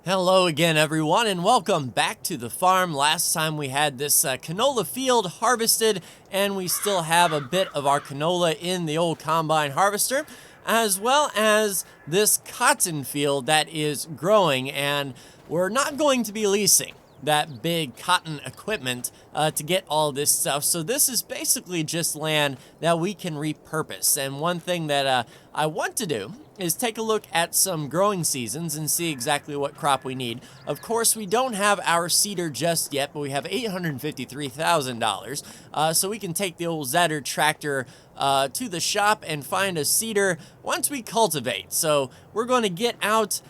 Hello again, everyone, and welcome back to the farm. Last time we had this canola field harvested, and we still have a bit of our canola in the old combine harvester, as well as this cotton field that is growing, and we're not going to be leasing that big cotton equipment to get all this stuff. So this is basically just land that we can repurpose. And one thing that I want to do is take a look at some growing seasons and see exactly what crop we need. Of course, we don't have our seeder just yet, but we have $853,000. So we can take the old Zetter tractor to the shop and find a seeder once we cultivate. So we're going to get out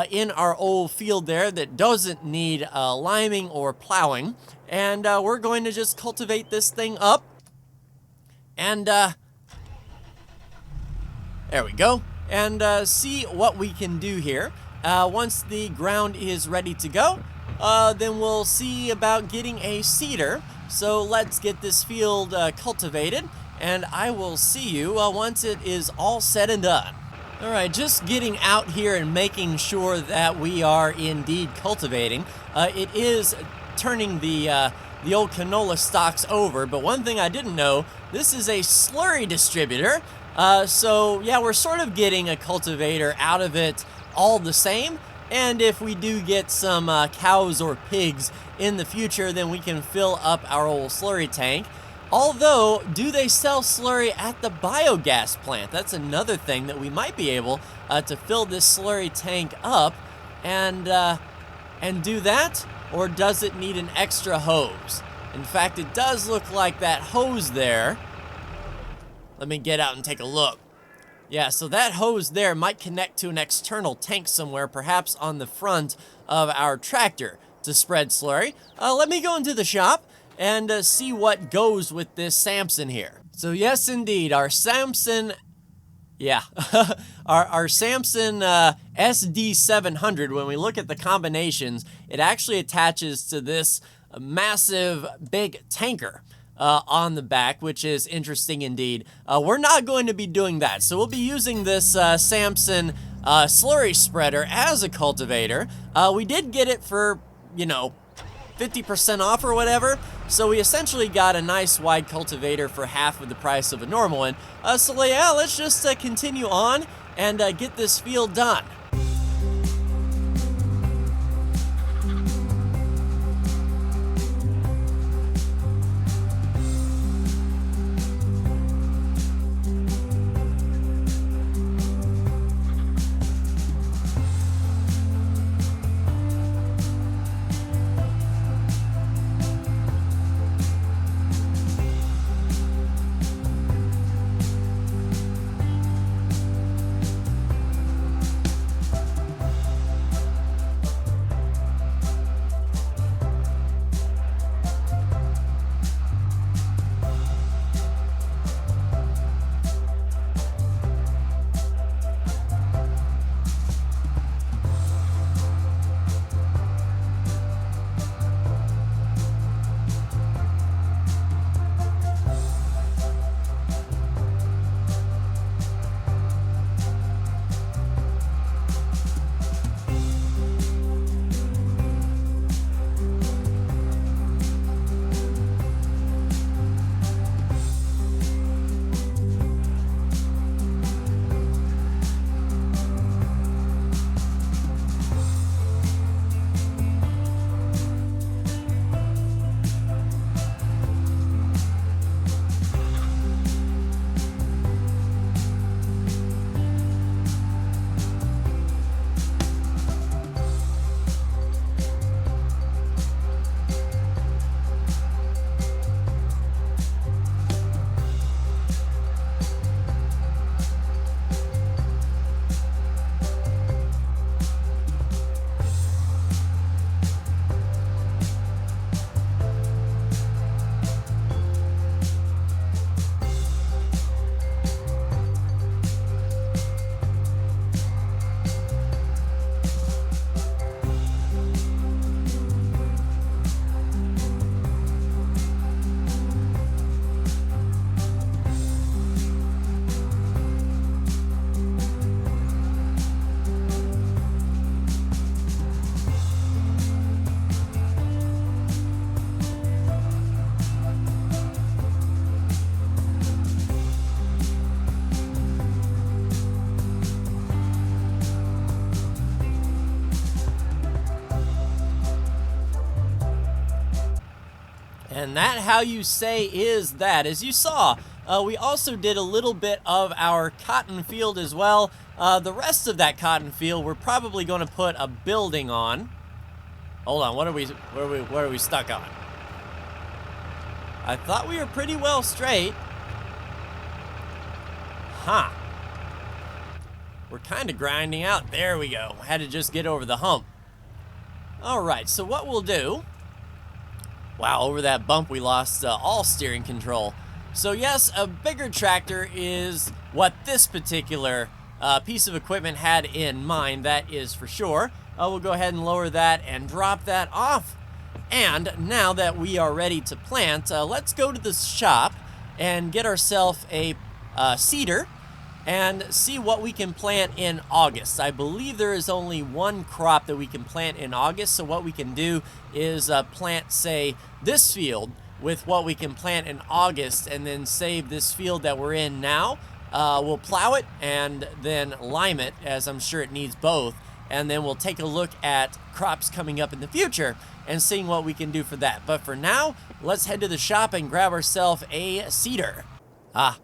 in our old field there that doesn't need liming or plowing, and we're going to just cultivate this thing up, and there we go, and see what we can do here. Once the ground is ready to go, then we'll see about getting a seeder. So let's get this field cultivated, and I will see you once it is all said and done. Alright, just getting out here and making sure that we are indeed cultivating. It is turning the old canola stalks over, but one thing I didn't know, this is a slurry distributor. So yeah, we're sort of getting a cultivator out of it all the same. And if we do get some cows or pigs in the future, then we can fill up our old slurry tank. Although, do they sell slurry at the biogas plant? That's another thing that we might be able to fill this slurry tank up and do that, or does it need an extra hose? In fact, it does look like that hose there. Let me get out and take a look. Yeah, so that hose there might connect to an external tank somewhere, perhaps on the front of our tractor to spread slurry. Let me go into the shop and see what goes with this Samson here. So yes, indeed, our Samson, yeah, our Samson SD700, when we look at the combinations, it actually attaches to this massive big tanker on the back, which is interesting indeed. We're not going to be doing that, so we'll be using this Samson slurry spreader as a cultivator. We did get it for, 50% off or whatever, so we essentially got a nice wide cultivator for half of the price of a normal one. So yeah, let's just continue on and get this field done. And that, how you say, is that. As you saw, we also did a little bit of our cotton field as well. The rest of that cotton field, we're probably going to put a building on. Hold on, where are we stuck on? I thought we were pretty well straight. Huh. We're kind of grinding out. There we go. Had to just get over the hump. All right, so what we'll do... Wow, over that bump we lost all steering control. So yes, a bigger tractor is what this particular piece of equipment had in mind, that is for sure. We'll go ahead and lower that and drop that off. And now that we are ready to plant, let's go to the shop and get ourselves a seeder and see what we can plant in August. I believe there is only one crop that we can plant in August, so what we can do is plant, say, this field with what we can plant in August, and then save this field that we're in now. We'll plow it and then lime it, as I'm sure it needs both, and then we'll take a look at crops coming up in the future and seeing what we can do for that. But for now, let's head to the shop and grab ourselves a seeder.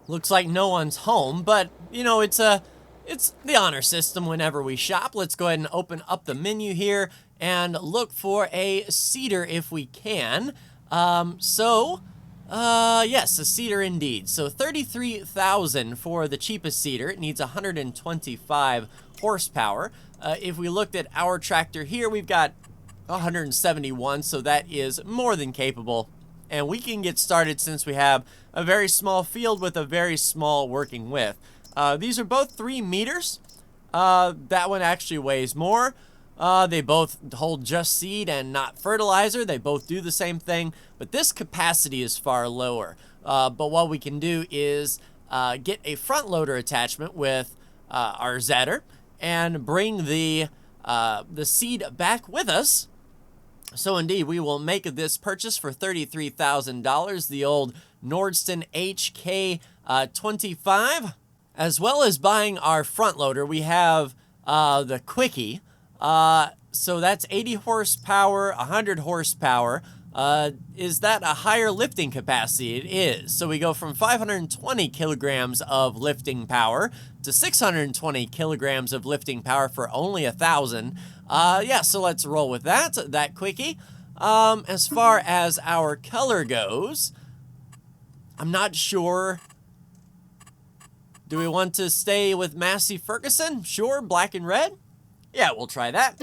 Looks like no one's home, but, you know, it's the honor system whenever we shop. Let's go ahead and open up the menu here and look for a seeder if we can. Yes, a seeder indeed. So 33,000 for the cheapest seeder. It needs 125 horsepower. If we looked at our tractor here, we've got 171, so that is more than capable. And we can get started since we have a very small field with a very small working width. These are both 3 meters. That one actually weighs more. They both hold just seed and not fertilizer. They both do the same thing, but this capacity is far lower. But what we can do is get a front loader attachment with our Zetter and bring the seed back with us. So indeed, we will make this purchase for $33,000, the old Nordson HK25. As well as buying our front loader, we have the Quickie. So that's 80 horsepower, 100 horsepower. Is that a higher lifting capacity? It is. So we go from 520 kilograms of lifting power to 620 kilograms of lifting power for only 1,000. Yeah, so let's roll with that Quickie. As far as our color goes, I'm not sure. Do we want to stay with Massey Ferguson? Sure, black and red. Yeah, we'll try that.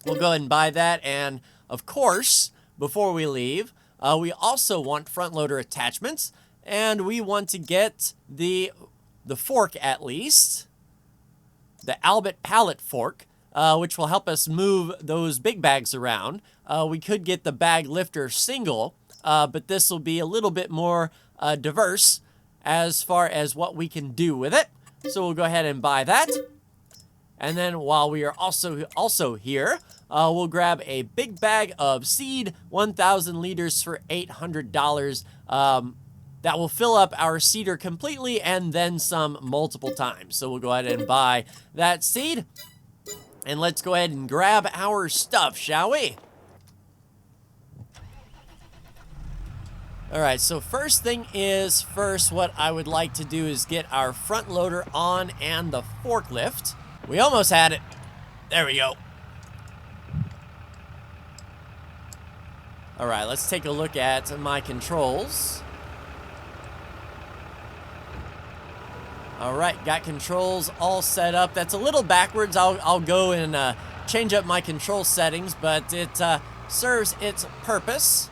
We'll go ahead and buy that. And of course, before we leave, we also want front loader attachments, and we want to get the fork at least, the Albert pallet fork, which will help us move those big bags around. We could get the bag lifter single, but this will be a little bit more diverse as far as what we can do with it. So we'll go ahead and buy that. And then while we are also here, we'll grab a big bag of seed, 1,000 liters for $800. That will fill up our seeder completely and then some multiple times. So we'll go ahead and buy that seed. And let's go ahead and grab our stuff, shall we? All right, so first thing is first, what I would like to do is get our front loader on and the forklift. We almost had it. There we go. All right, let's take a look at my controls. All right, got controls all set up. That's a little backwards. I'll go and change up my control settings, but it serves its purpose.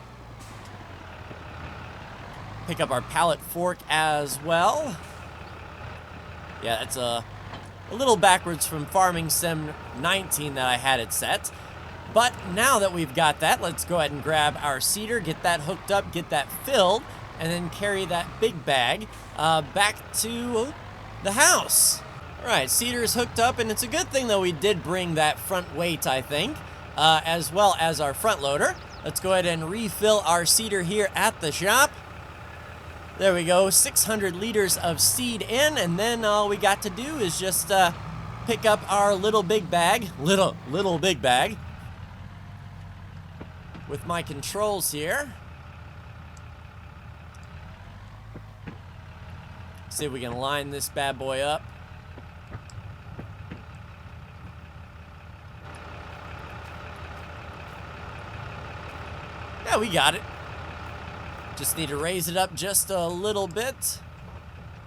Pick up our pallet fork as well. Yeah, it's a little backwards from Farming Sim 19 that I had it set. But now that we've got that, let's go ahead and grab our seeder, get that hooked up, get that filled, and then carry that big bag back to the house. All right, seeder is hooked up, and it's a good thing that we did bring that front weight, I think, as well as our front loader. Let's go ahead and refill our seeder here at the shop. There we go, 600 liters of seed in, and then all we got to do is just pick up our little big bag, little big bag, with my controls here. See if we can line this bad boy up. Yeah, we got it. Just need to raise it up just a little bit.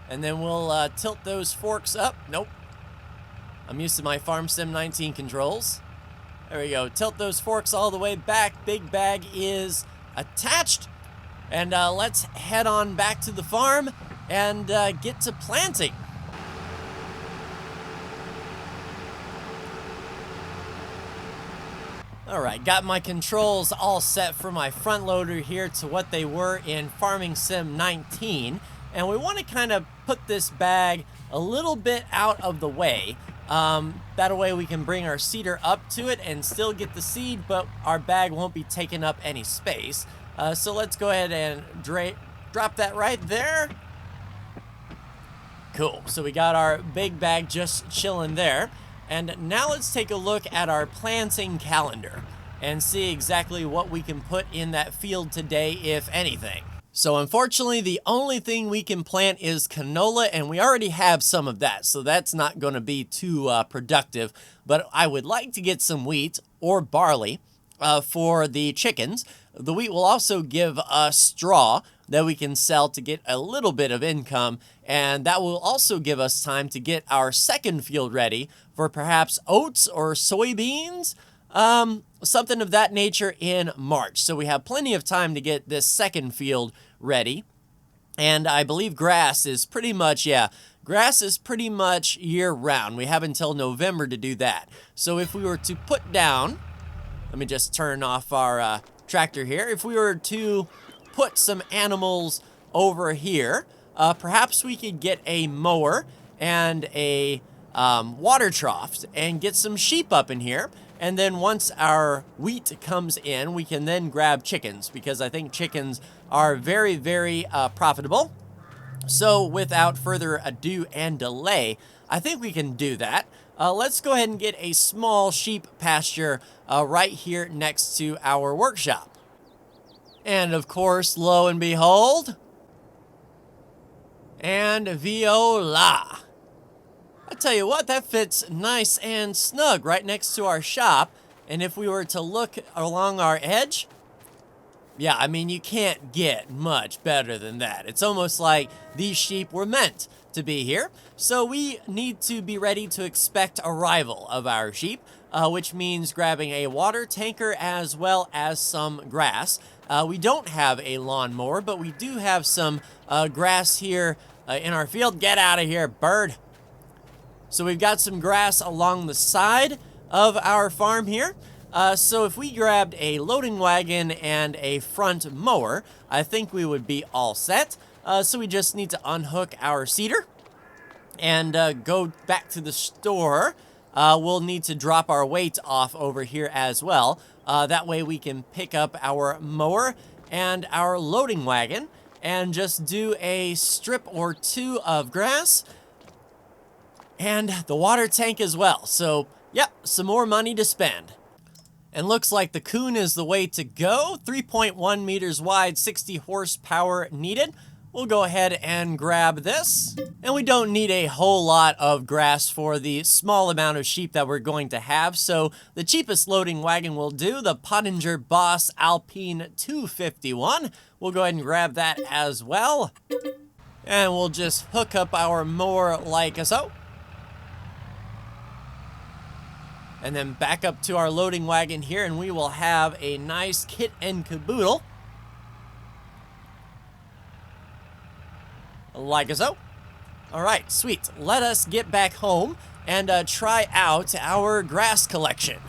And then we'll tilt those forks up. Nope. I'm used to my Farm Sim 19 controls. There we go. Tilt those forks all the way back. Big bag is attached. And let's head on back to the farm and get to planting. Alright, got my controls all set for my front loader here to what they were in Farming Sim 19. And we want to kind of put this bag a little bit out of the way. That way we can bring our seeder up to it and still get the seed, but our bag won't be taking up any space. So let's go ahead and drop that right there. Cool, so we got our big bag just chilling there. And now let's take a look at our planting calendar and see exactly what we can put in that field today, if anything. So unfortunately, the only thing we can plant is canola, and we already have some of that, so that's not going to be too productive. But I would like to get some wheat or barley for the chickens. The wheat will also give us straw that we can sell to get a little bit of income, and that will also give us time to get our second field ready for perhaps oats or soybeans, something of that nature in March. So we have plenty of time to get this second field ready. And I believe grass is pretty much, grass is pretty much year-round. We have until November to do that. So if we were to put down, let me just turn off our tractor here. If we were to put some animals over here, perhaps we could get a mower and a water trough and get some sheep up in here. And then once our wheat comes in, we can then grab chickens, because I think chickens are very, very profitable. So without further ado and delay, I think we can do that. Let's go ahead and get a small sheep pasture right here next to our workshop. And of course, lo and behold, and voila. I tell you what, that fits nice and snug right next to our shop. And if we were to look along our edge, yeah, I mean, you can't get much better than that. It's almost like these sheep were meant to be here. So we need to be ready to expect arrival of our sheep, which means grabbing a water tanker as well as some grass. We don't have a lawnmower, but we do have some grass here in our field. Get out of here, bird. So we've got some grass along the side of our farm here. So if we grabbed a loading wagon and a front mower, I think we would be all set. So we just need to unhook our seeder and go back to the store. We'll need to drop our weight off over here as well. That way we can pick up our mower and our loading wagon and just do a strip or two of grass and the water tank as well. So, yep, some more money to spend. And looks like the Coon is the way to go. 3.1 meters wide, 60 horsepower needed. We'll go ahead and grab this. And we don't need a whole lot of grass for the small amount of sheep that we're going to have. So the cheapest loading wagon will do, the Pottinger Boss Alpine 251. We'll go ahead and grab that as well. And we'll just hook up our mower like so. And then back up to our loading wagon here, and we will have a nice kit and caboodle. Like so. All right, sweet. Let us get back home and try out our grass collection.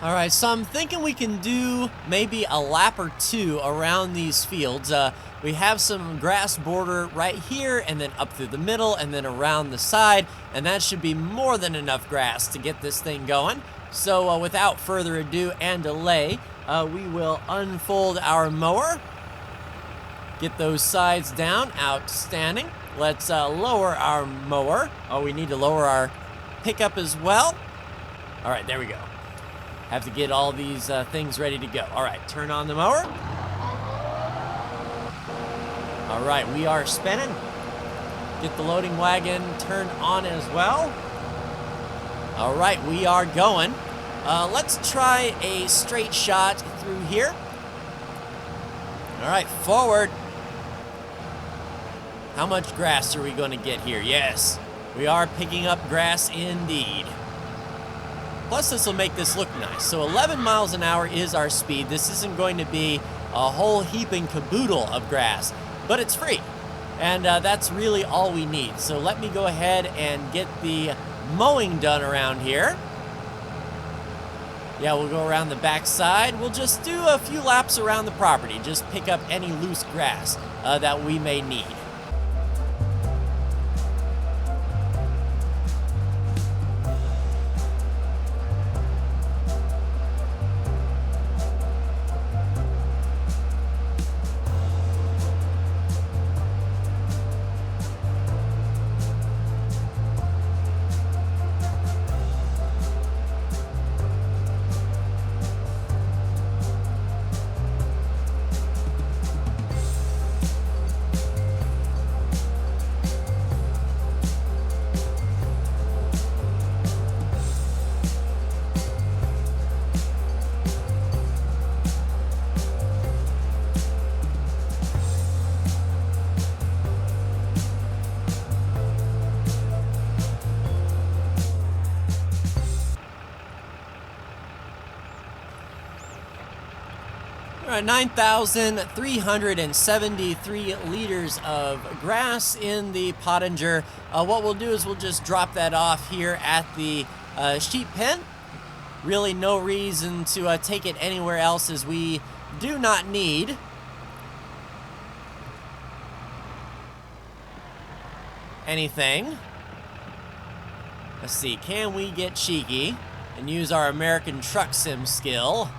All right, so I'm thinking we can do maybe a lap or two around these fields. We have some grass border right here, and then up through the middle, and then around the side, and that should be more than enough grass to get this thing going. So without further ado and delay, we will unfold our mower, get those sides down, outstanding. Let's lower our mower. Oh, we need to lower our pickup as well. All right, there we go. have to get all these things ready to go. All right, turn on the mower. All right, we are spinning. Get the loading wagon turned on as well. All right, we are going. Let's try a straight shot through here. All right, forward. How much grass are we going to get here? Yes, we are picking up grass indeed. Plus, this will make this look nice. So 11 miles an hour is our speed. This isn't going to be a whole heaping caboodle of grass, but it's free. And that's really all we need. So let me go ahead and get the mowing done around here. Yeah, we'll go around the back side. We'll just do a few laps around the property. Just pick up any loose grass that we may need. All right, 9,373 liters of grass in the pottinger. What we'll do is we'll just drop that off here at the sheep pen. Really no reason to take it anywhere else, as we do not need anything. Let's see, can we get cheeky and use our American Truck Sim skill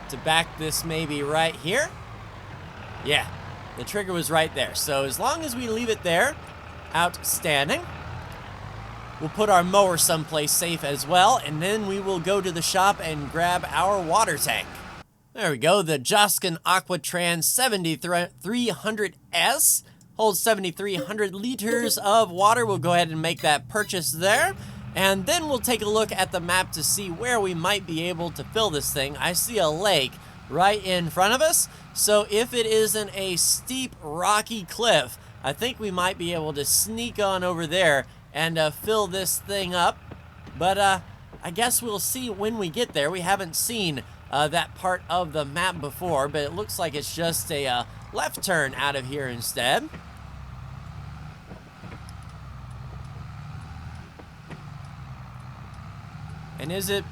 to back this maybe right here? Yeah, the trigger was right there. So as long as we leave it there, outstanding. We'll put our mower someplace safe as well, and then we will go to the shop and grab our water tank. There we go, the Joskin Aquatrans 7300S holds 7,300 liters of water. We'll go ahead and make that purchase there. And then we'll take a look at the map to see where we might be able to fill this thing. I see a lake right in front of us. So if it isn't a steep, rocky cliff, I think we might be able to sneak on over there and fill this thing up. But I guess we'll see when we get there. We haven't seen that part of the map before, but it looks like it's just a left turn out of here instead. And is it...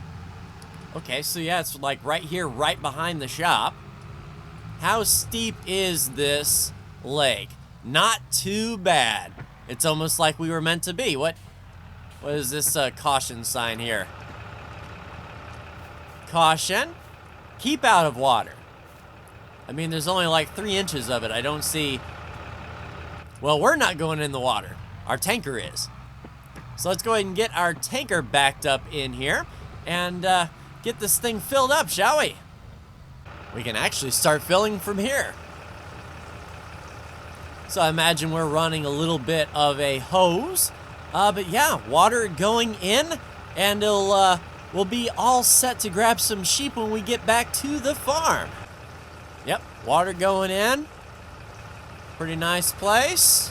Okay, so yeah, it's like right here, right behind the shop. How steep is this lake? Not too bad. It's almost like we were meant to be. What is this caution sign here? Caution. Keep out of water. I mean, there's only like 3 inches of it. I don't see... Well, we're not going in the water. Our tanker is. So let's go ahead and get our tanker backed up in here and get this thing filled up, shall we? We can actually start filling from here. So I imagine we're running a little bit of a hose. But yeah, water going in, and we'll be all set to grab some sheep when we get back to the farm. Yep, water going in. Pretty nice place.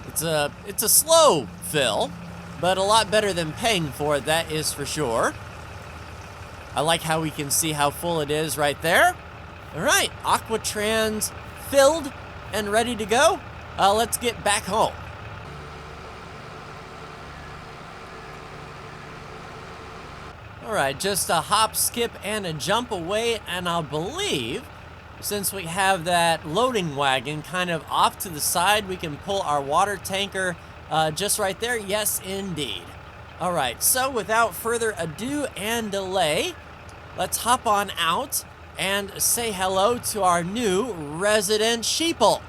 It's a slow fill, but a lot better than paying for it, that is for sure. I like how we can see how full it is right there. All right, Aquatrans filled and ready to go. Let's get back home. All right, just a hop, skip, and a jump away, and I believe since we have that loading wagon kind of off to the side, we can pull our water tanker just right there. Yes, indeed. All right, so without further ado and delay, let's hop on out and say hello to our new resident sheeple.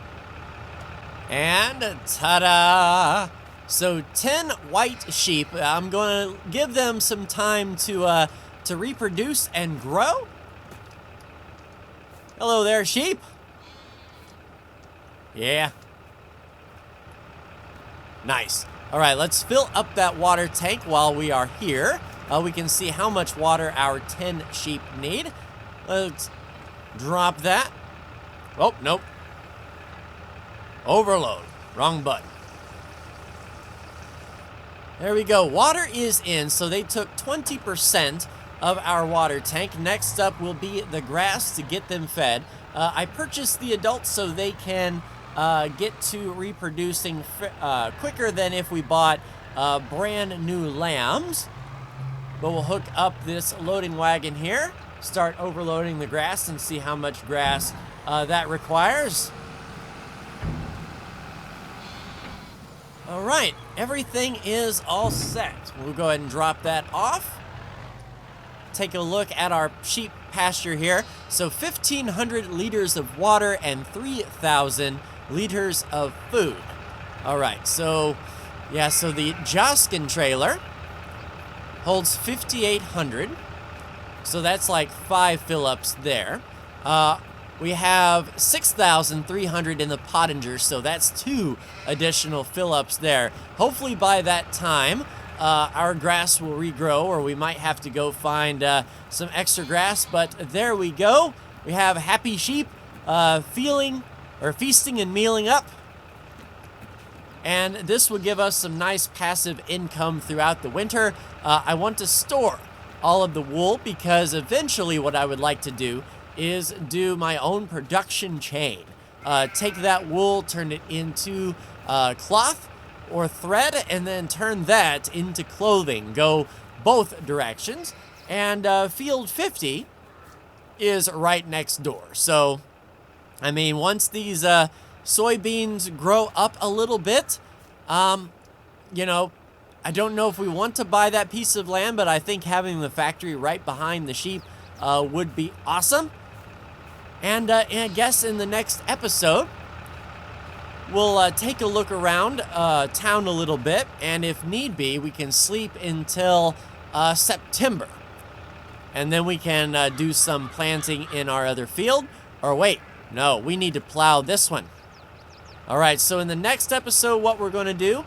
And ta-da! So 10 white sheep. I'm going to give them some time to reproduce and grow. Hello there, sheep. Yeah. Nice. All right, let's fill up that water tank while we are here. We can see how much water our 10 sheep need. Let's drop that. Oh, nope. Overload. Wrong button. There we go. Water is in, so they took 20% of our water tank. Next up will be the grass to get them fed. I purchased the adults so they can get to reproducing quicker than if we bought brand new lambs. But we'll hook up this loading wagon here, start overloading the grass, and see how much grass that requires. All right, everything is all set. We'll go ahead and drop that off. Take a look at our sheep pasture here. So 1,500 liters of water and 3,000 liters of food. All right, so yeah, so the Joskin trailer holds 5,800. So that's like 5 fill-ups there. We have 6,300 in the Pottinger, so that's 2 additional fill-ups there. Hopefully by that time, our grass will regrow, or we might have to go find some extra grass, but there we go. We have happy sheep feasting and mealing up. And this will give us some nice passive income throughout the winter. I want to store all of the wool because eventually what I would like to do is do my own production chain. Take that wool, turn it into cloth or thread, and then turn that into clothing. Go both directions. And Field 50 is right next door. So, I mean, once these soybeans grow up a little bit, you know, I don't know if we want to buy that piece of land, but I think having the factory right behind the sheep would be awesome. And I guess in the next episode, we'll take a look around town a little bit, and if need be, we can sleep until September. And then we can do some planting in our other field. Or wait, no, we need to plow this one. All right, so in the next episode, what we're going to do,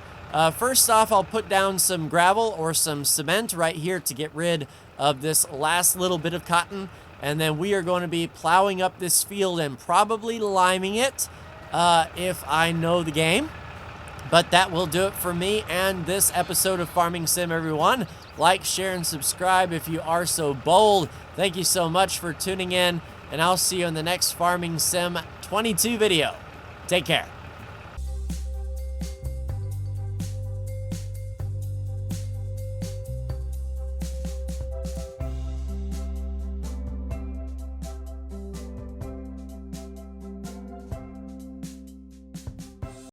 first off, I'll put down some gravel or some cement right here to get rid of this last little bit of cotton. And then we are going to be plowing up this field and probably liming it if I know the game. But that will do it for me and this episode of Farming Sim, everyone. Like, share, and subscribe if you are so bold. Thank you so much for tuning in, and I'll see you in the next Farming Sim 22 video. Take care.